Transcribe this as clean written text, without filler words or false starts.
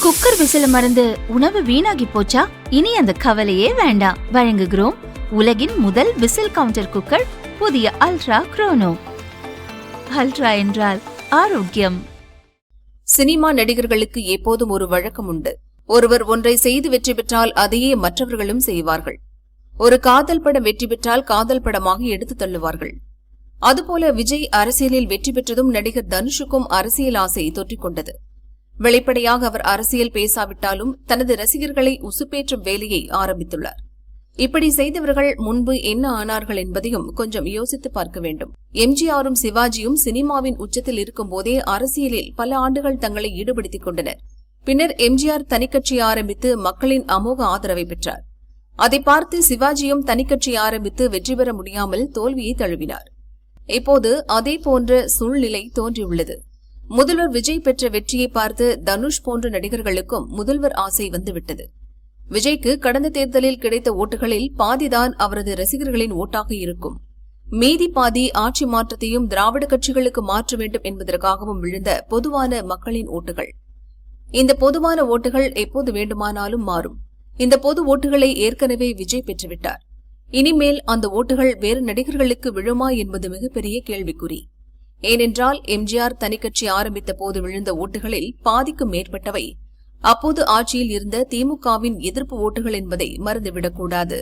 Cooker விசில மறந்து உணவு வீணாகி போச்சா? இனி அந்த கவலையே வேண்டாம். வழங்குகிறோம் உலகின் முதல் விசில் கவுண்டர் குக்கர், புதிய அல்ட்ரா குரோனோ. அல்ட்ரா என்றால் ஆரோக்கியம். சினிமா நடிகர்களுக்கு எப்போதும் ஒரு வழக்கம் உண்டு. ஒருவர் ஒன்றை செய்து வெற்றி பெற்றால் அதையே மற்றவர்களும் செய்வார்கள். ஒரு காதல் படம் வெற்றி பெற்றால் காதல் படமாக எடுத்து தள்ளுவார்கள். அதுபோல விஜய் அரசியலில் வெற்றி பெற்றதும் நடிகர் தனுஷுக்கும் அரசியல் ஆசை தொற்றிக்கொண்டது. வெளிப்படையாக அவர் அரசியல் பேசாவிட்டாலும் தனது ரசிகர்களை உசுப்பேற்றும் வேலையை ஆரம்பித்துள்ளார். இப்படி செய்தவர்கள் முன்பு என்ன ஆனார்கள் என்பதையும் கொஞ்சம் யோசித்து பார்க்க வேண்டும். எம்ஜிஆரும் சிவாஜியும் சினிமாவின் உச்சத்தில் இருக்கும் போதே அரசியலில் பல ஆண்டுகள் தங்களை ஈடுபடுத்திக் கொண்டனர். பின்னர் எம்ஜிஆர் தனிக்கட்சி ஆரம்பித்து மக்களின் அமோக ஆதரவை பெற்றார். அதை பார்த்து சிவாஜியும் தனிக்கட்சி ஆரம்பித்து வெற்றி பெற முடியாமல் தோல்வியை தழுவினார். இப்போது அதே போன்ற சூழ்நிலை தோன்றியுள்ளது. முதல்வர் விஜய் பெற்ற வெற்றியை பார்த்து தனுஷ் போன்ற நடிகர்களுக்கும் முதல்வர் ஆசை வந்துவிட்டது. விஜய்க்கு கடந்த தேர்தலில் கிடைத்த ஓட்டுகளில் பாதிதான் அவரது ரசிகர்களின் ஓட்டாக இருக்கும். மீதி பாதி ஆட்சி மாற்றத்தையும் திராவிட கட்சிகளுக்கு மாற்ற வேண்டும் என்பதற்காகவும் விழுந்த பொதுவான மக்களின் ஓட்டுகள். இந்த பொதுவான ஓட்டுகள் எப்போது வேண்டுமானாலும் மாறும். இந்த பொது ஓட்டுகளை ஏற்கனவே விஜய் பெற்றுவிட்டார். இனிமேல் அந்த ஓட்டுகள் வேறு நடிகர்களுக்கு விழுமா என்பது மிகப்பெரிய கேள்விக்குறி. ஏனென்றால் எம்ஜிஆர் தனிக்கட்சி ஆரம்பித்த போது விழுந்த ஓட்டுகளில் பாதிக்கும் மேற்பட்டவை அப்போது ஆட்சியில் இருந்த திமுகவின் எதிர்ப்பு ஓட்டுகள் என்பதை மறந்துவிடக்கூடாது.